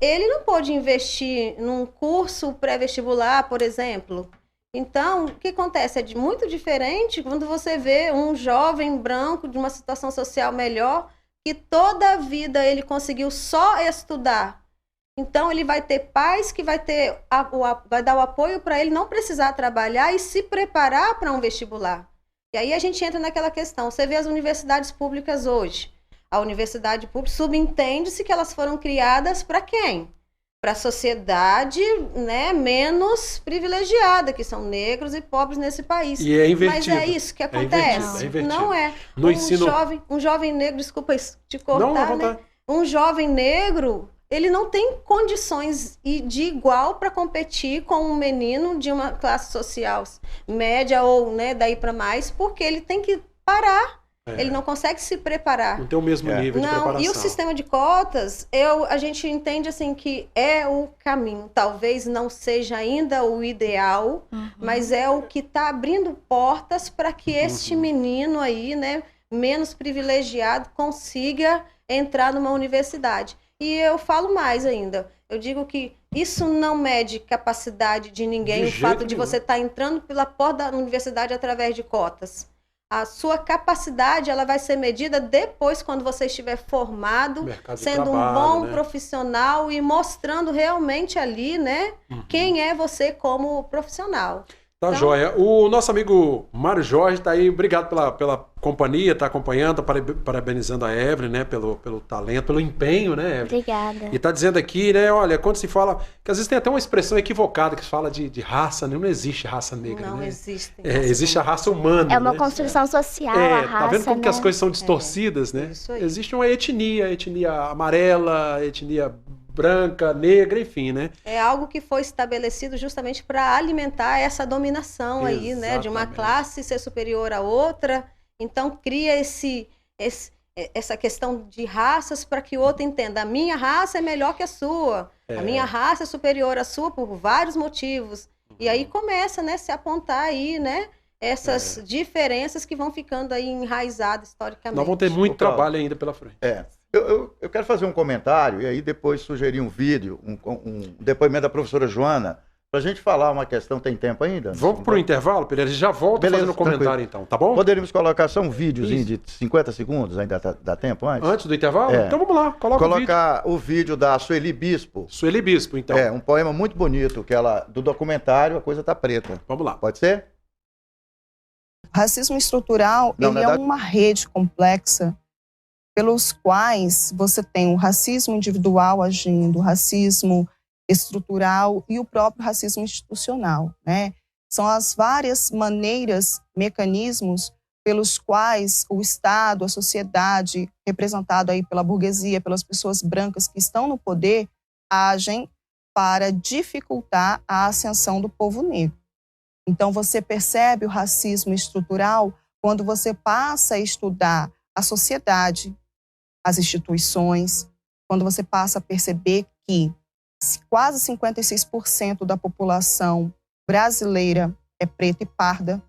ele não pôde investir num curso pré-vestibular, por exemplo. Então, o que acontece? É muito diferente quando você vê um jovem branco de uma situação social melhor, que toda a vida ele conseguiu só estudar. Então, ele vai ter pais que vai dar o apoio para ele não precisar trabalhar e se preparar para um vestibular. E aí a gente entra naquela questão. Você vê as universidades públicas hoje. A universidade pública subentende-se que elas foram criadas para quem? Para a sociedade, né, menos privilegiada, que são negros e pobres nesse país. E é invertido. Mas é isso que acontece? Não é. Um jovem negro, desculpa te cortar, né? Um jovem negro, ele não tem condições de igual para competir com um menino de uma classe social média ou, né, daí para mais, porque ele tem que parar. Ele não consegue se preparar. Não tem o mesmo nível de preparação. E o sistema de cotas, a gente entende assim que é o caminho. Talvez não seja ainda o ideal, mas é o que está abrindo portas para que este menino aí, né, menos privilegiado, consiga entrar numa universidade. E eu falo mais ainda. Eu digo que isso não mede capacidade de ninguém, o fato de você estar entrando pela porta da universidade através de cotas. A sua capacidade ela vai ser medida depois, quando você estiver formado, sendo um bom profissional e mostrando realmente ali, né, quem é você como profissional. Tá, Então, joia. O nosso amigo Mário Jorge tá aí, obrigado pela companhia, tá acompanhando, tá parabenizando a Evelyn, né, pelo talento, pelo empenho, né, Evelyn? Obrigada. E tá dizendo aqui, né, olha, quando se fala, que às vezes tem até uma expressão equivocada que se fala de raça, né? Não existe raça negra, não né? existe. Existe a raça humana, É uma né? construção social, a raça, tá vendo como né? que as coisas são distorcidas, né? Isso aí. Existe uma etnia amarela, etnia branca, negra, enfim, né? É algo que foi estabelecido justamente para alimentar essa dominação aí, né? De uma Exatamente. classe ser superior à outra. Então cria essa questão de raças para que o outro entenda. A minha raça é melhor que a sua. A minha raça é superior à sua por vários motivos. E aí começa, né, se apontar aí, né? Essas diferenças que vão ficando aí enraizadas historicamente. Nós vamos ter muito Paulo. trabalho ainda pela frente. Eu quero fazer um comentário e aí depois sugerir um vídeo, um depoimento da professora Joana, para a gente falar uma questão. Tem tempo ainda? Vamos pro intervalo, Pereira? A gente já volta Beleza, fazendo o comentário, tranquilo. então, tá bom? Poderíamos colocar só um videozinho Isso. de 50 segundos, ainda dá tempo antes? Antes do intervalo? É. Então vamos lá, coloca o vídeo. Colocar o vídeo da Sueli Bispo. Sueli Bispo, então. Um poema muito bonito, do documentário A Coisa Tá Preta. Vamos lá. Pode ser? Racismo estrutural, Não, ele na é verdade- uma rede complexa pelos quais você tem o racismo individual agindo, o racismo estrutural e o próprio racismo institucional, né? São as várias maneiras, mecanismos pelos quais o Estado, a sociedade, representado aí pela burguesia, pelas pessoas brancas que estão no poder, agem para dificultar a ascensão do povo negro. Então, você percebe o racismo estrutural quando você passa a estudar a sociedade, as instituições, quando você passa a perceber que quase 56% da população brasileira é preta e parda,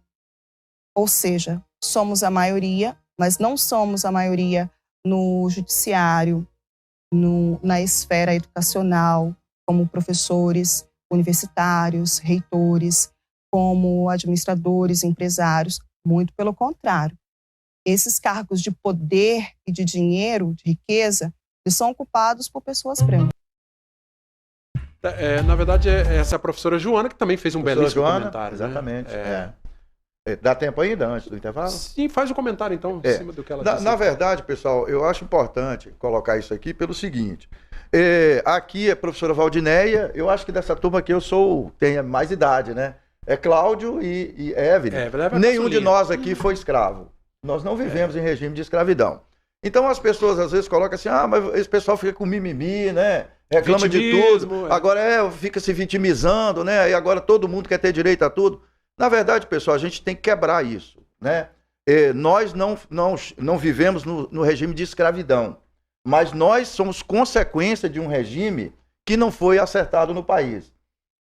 ou seja, somos a maioria, mas não somos a maioria no judiciário, na esfera educacional, como professores universitários, reitores, como administradores, empresários, muito pelo contrário. Esses cargos de poder e de dinheiro, de riqueza, eles são ocupados por pessoas brancas. Na verdade, essa é a professora Joana, que também fez um Professora belíssimo Joana, comentário. exatamente. Né? Dá tempo ainda, antes do intervalo? Sim, faz o comentário, então, em cima do que ela disse. Na verdade, pessoal, eu acho importante colocar isso aqui pelo seguinte. Aqui é a professora Valdinéia, eu acho que dessa turma aqui tenho mais idade, né? É Cláudio e Evelyn. Nenhum de nós aqui foi escravo. Nós não vivemos em regime de escravidão. Então as pessoas às vezes colocam assim, mas esse pessoal fica com mimimi, né? Reclama de tudo. Agora fica se vitimizando, né? E agora todo mundo quer ter direito a tudo. Na verdade, pessoal, a gente tem que quebrar isso, né? Nós não vivemos no regime de escravidão, mas nós somos consequência de um regime que não foi acertado no país.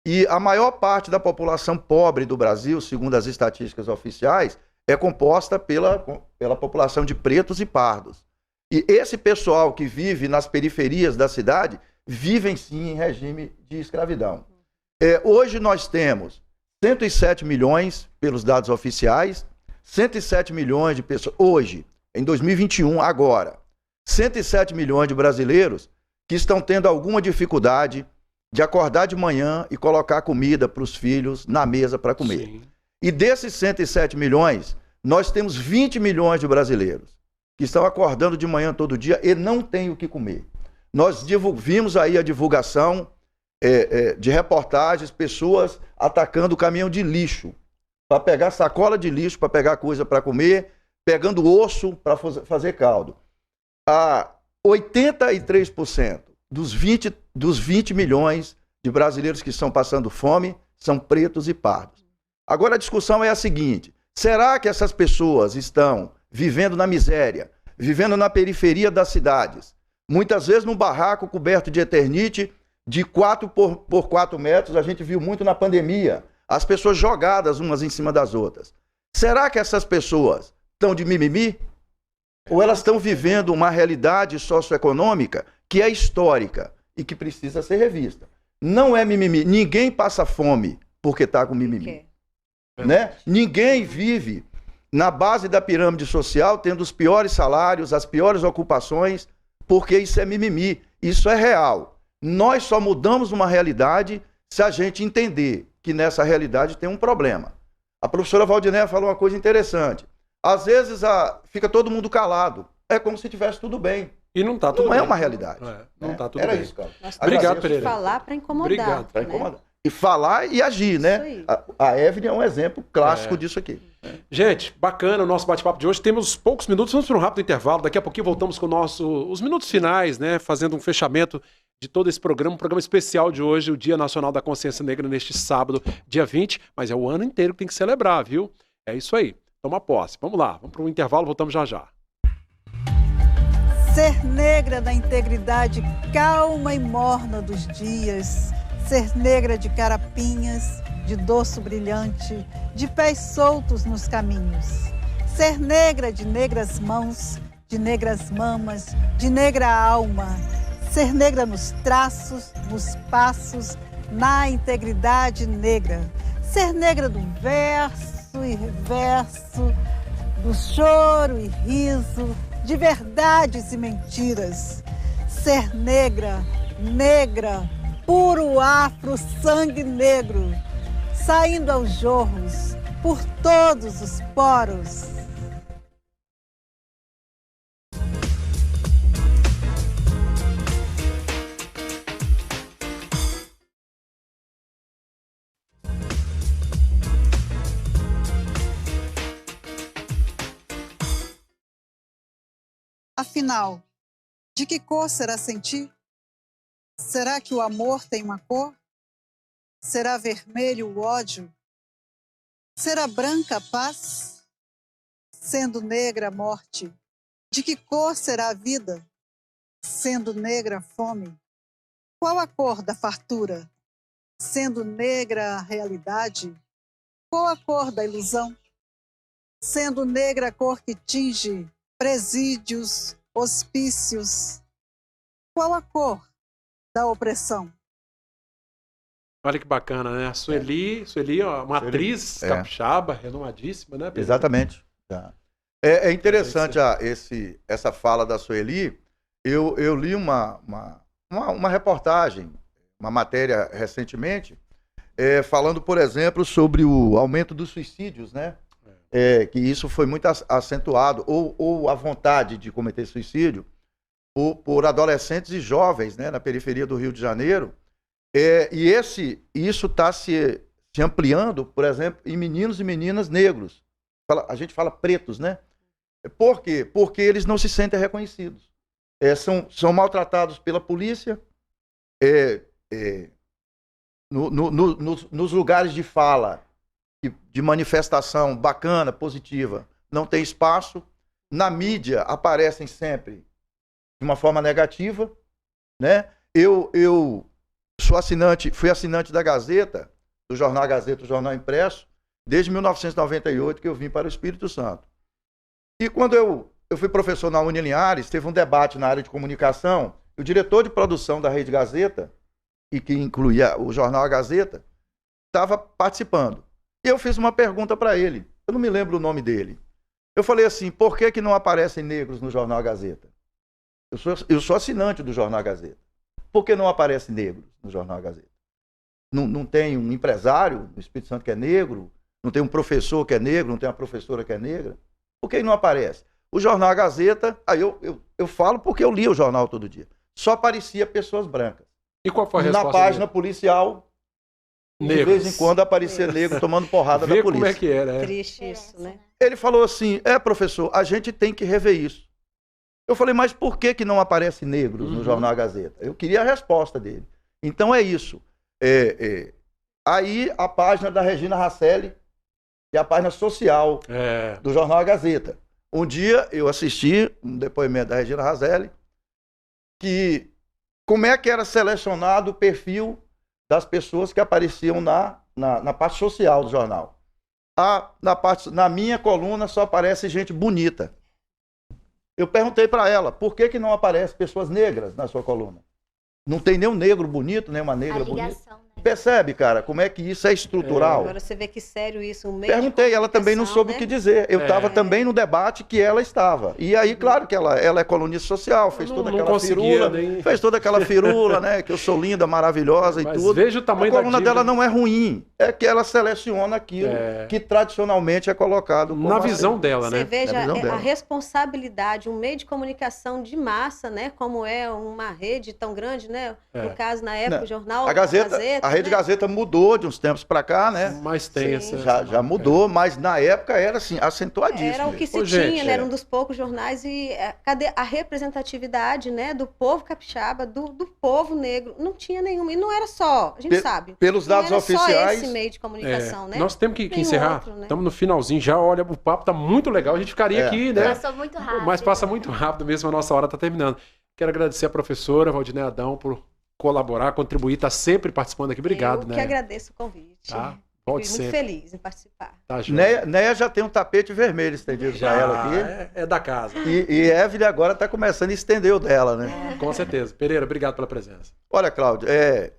E a maior parte da população pobre do Brasil, segundo as estatísticas oficiais, é composta pela população de pretos e pardos. E esse pessoal que vive nas periferias da cidade, vivem sim em regime de escravidão. Hoje nós temos 107 milhões, pelos dados oficiais, 107 milhões de pessoas, hoje, em 2021, agora, 107 milhões de brasileiros que estão tendo alguma dificuldade de acordar de manhã e colocar comida para os filhos na mesa para comer. Sim. E desses 107 milhões, nós temos 20 milhões de brasileiros que estão acordando de manhã todo dia e não têm o que comer. Nós vimos aí a divulgação de reportagens, pessoas atacando o caminhão de lixo, para pegar sacola de lixo, para pegar coisa para comer, pegando osso para fazer caldo. 83% dos 20 milhões de brasileiros que estão passando fome são pretos e pardos. Agora a discussão é a seguinte: será que essas pessoas estão vivendo na miséria, vivendo na periferia das cidades, muitas vezes num barraco coberto de eternite, de 4 por 4 metros, a gente viu muito na pandemia, as pessoas jogadas umas em cima das outras. Será que essas pessoas estão de mimimi? Ou elas estão vivendo uma realidade socioeconômica que é histórica e que precisa ser revista? Não é mimimi. Ninguém passa fome porque está com mimimi. Né? Ninguém vive na base da pirâmide social tendo os piores salários, as piores ocupações, porque isso é mimimi. Isso é real. Nós só mudamos uma realidade se a gente entender que nessa realidade tem um problema. A professora Valdinéia falou uma coisa interessante. Às vezes fica todo mundo calado. É como se tivesse tudo bem. E não está tudo bem. Não é uma realidade. Não está tudo Era bem. isso, cara. Obrigado, Pereira. Falar para incomodar. Obrigado. Para incomodar. E falar e agir, né? A Evelyn é um exemplo clássico disso aqui. Gente, bacana o nosso bate-papo de hoje. Temos poucos minutos, vamos para um rápido intervalo. Daqui a pouquinho voltamos com os minutos finais, né? Fazendo um fechamento de todo esse programa, um programa especial de hoje, o Dia Nacional da Consciência Negra, neste sábado, dia 20. Mas é o ano inteiro que tem que celebrar, viu? É isso aí. Toma posse. Vamos lá, vamos para um intervalo, voltamos já já. Ser negra da integridade calma e morna dos dias. Ser negra de carapinhas, de dorso brilhante, de pés soltos nos caminhos. Ser negra de negras mãos, de negras mamas, de negra alma. Ser negra nos traços, nos passos, na integridade negra. Ser negra do verso e reverso, do choro e riso, de verdades e mentiras. Ser negra, negra, puro afro, sangue negro, saindo aos jorros por todos os poros. Afinal, de que cor será sentir? Será que o amor tem uma cor? Será vermelho o ódio? Será branca a paz? Sendo negra a morte, de que cor será a vida? Sendo negra a fome? Qual a cor da fartura? Sendo negra a realidade? Qual a cor da ilusão? Sendo negra a cor que tinge presídios, hospícios? Qual a cor da opressão? Olha que bacana, né? A Sueli, ó, uma atriz capixaba, renomadíssima, né, Pedro? Exatamente. É interessante essa fala da Sueli. Eu li uma reportagem, uma matéria recentemente, falando, por exemplo, sobre o aumento dos suicídios, né? Que isso foi muito acentuado, ou a vontade de cometer suicídio por adolescentes e jovens, né, na periferia do Rio de Janeiro. E isso está se ampliando, por exemplo, em meninos e meninas negros. A gente fala pretos, né? Por quê? Porque eles não se sentem reconhecidos. São maltratados pela polícia, nos lugares de fala, de manifestação bacana, positiva, não tem espaço. Na mídia aparecem sempre de uma forma negativa, né? Eu fui assinante da Gazeta, do jornal Gazeta, do jornal impresso, desde 1998 que eu vim para o Espírito Santo. E quando eu fui professor na Unilinhares, teve um debate na área de comunicação, e o diretor de produção da Rede Gazeta, e que incluía o jornal Gazeta, estava participando. E eu fiz uma pergunta para ele, eu não me lembro o nome dele. Eu falei assim, por que não aparecem negros no jornal Gazeta? Eu sou assinante do jornal Gazeta. Por que não aparecem negros no jornal Gazeta? Não tem um empresário no Espírito Santo que é negro? Não tem um professor que é negro? Não tem uma professora que é negra? Por que não aparece? O jornal Gazeta, aí eu falo porque eu li o jornal todo dia. Só aparecia pessoas brancas. E qual foi a resposta? Na página policial, negros. De vez em quando aparecia negro tomando porrada da polícia. Como é que era? Triste isso, né? Ele falou assim, professor, a gente tem que rever isso. Eu falei, mas por que não aparece negros no jornal Gazeta? Eu queria a resposta dele. Então é isso. Aí a página da Regina Rasselli, que é a página social do jornal Gazeta. Um dia eu assisti um depoimento da Regina Rasselli, que como é que era selecionado o perfil das pessoas que apareciam na parte social do jornal. Na minha coluna só aparece gente bonita. Eu perguntei para ela, por que não aparece pessoas negras na sua coluna? Não tem nenhum negro bonito, nem uma negra bonita. Né? Percebe, cara, como é que isso é estrutural? Agora você vê que sério isso, um meio Perguntei, ela também não soube o que dizer. Eu estava também no debate que ela estava. E aí, claro que ela é colunista social, fez toda aquela firula, fez toda aquela firula, né? Que eu sou linda, maravilhosa e tudo. Veja o tamanho a coluna dela não é ruim, é que ela seleciona aquilo que tradicionalmente é colocado na visão dela, né? Você veja a responsabilidade, um meio de comunicação de massa, né? Como é uma rede tão grande, né? No caso, na época, o jornal... A Rede Gazeta mudou de uns tempos para cá, né? Mas tem essa... Já mudou, mas na época era assim, acentuadíssimo. Era o que se tinha, né? Era um dos poucos jornais e cadê a representatividade, né? Do povo capixaba, do povo negro? Não tinha nenhuma. E não era só, a gente sabe. Pelos dados oficiais... Só esse meio de comunicação, né? Nós temos que encerrar. Outro, né? Estamos no finalzinho já. Olha, o papo tá muito legal. A gente ficaria aqui, né? Passou muito rápido. Mas passa muito rápido mesmo, a nossa hora tá terminando. Quero agradecer a professora Valdinéia Adão por colaborar, contribuir, tá sempre participando aqui. Obrigado, né? Eu que agradeço o convite. Tá? Fui muito feliz em participar. Tá, Neia já tem um tapete vermelho estendido para ela aqui. É da casa. E Evelyn agora está começando a estender o dela, né? Com certeza. Pereira, obrigado pela presença. Olha, Cláudio,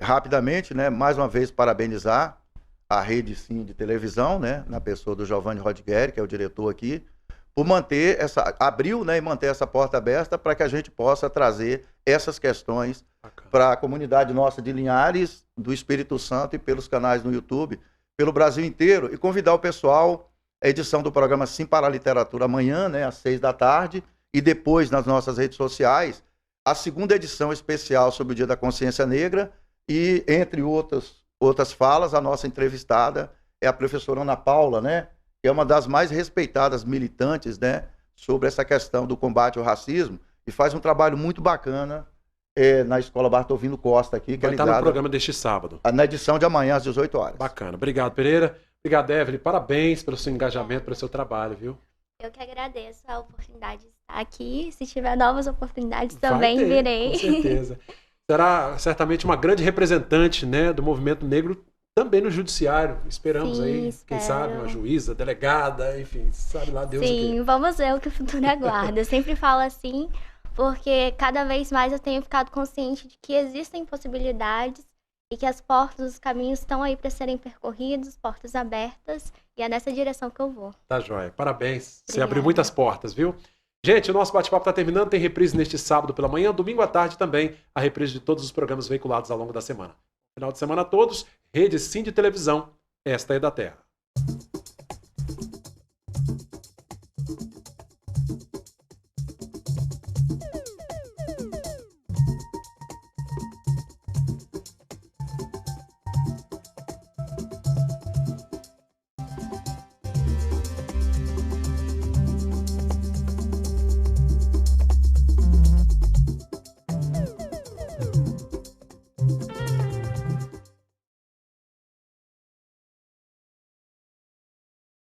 rapidamente, né? Mais uma vez parabenizar a Rede Sim de televisão, né? Na pessoa do Giovanni Rodigueri, que é o diretor aqui, por manter abriu, né? E manter essa porta aberta para que a gente possa trazer essas questões para a comunidade nossa de Linhares, do Espírito Santo e pelos canais no YouTube, pelo Brasil inteiro, e convidar o pessoal, a edição do programa Sim para a Literatura amanhã, né, às 18h, e depois nas nossas redes sociais, a segunda edição especial sobre o Dia da Consciência Negra, e entre outras falas, a nossa entrevistada é a professora Ana Paula, né, que é uma das mais respeitadas militantes, né, sobre essa questão do combate ao racismo, e faz um trabalho muito bacana na Escola Bartolino Costa aqui. Vai estar no programa deste sábado. Na edição de amanhã, às 18h. Bacana. Obrigado, Pereira. Obrigado, Evelyn. Parabéns pelo seu engajamento, pelo seu trabalho, viu? Eu que agradeço a oportunidade de estar aqui. Se tiver novas oportunidades, também virei. Com certeza. Será certamente uma grande representante, né, do movimento negro também no judiciário. Esperamos aí, quem sabe, uma juíza, delegada, enfim, sabe lá Deus o quê. Sim, vamos ver o que o futuro aguarda. Eu sempre falo assim, porque cada vez mais eu tenho ficado consciente de que existem possibilidades e que as portas, os caminhos estão aí para serem percorridos, portas abertas, e é nessa direção que eu vou. Tá joia. Parabéns. Obrigada. Você abriu muitas portas, viu? Gente, o nosso bate-papo está terminando, tem reprise neste sábado pela manhã, domingo à tarde também, a reprise de todos os programas veiculados ao longo da semana. Final de semana a todos, Rede Sim de televisão, esta é da Terra.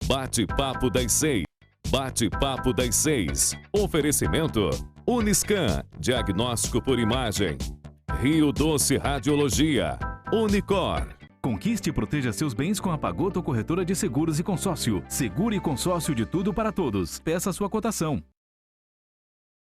Bate-papo das 6. Bate-papo das 6. Oferecimento: Uniscan, diagnóstico por imagem. Rio Doce Radiologia. Unicor. Conquiste e proteja seus bens com a Pagoto Corretora de Seguros e Consórcio. Seguro e consórcio de tudo para todos. Peça sua cotação.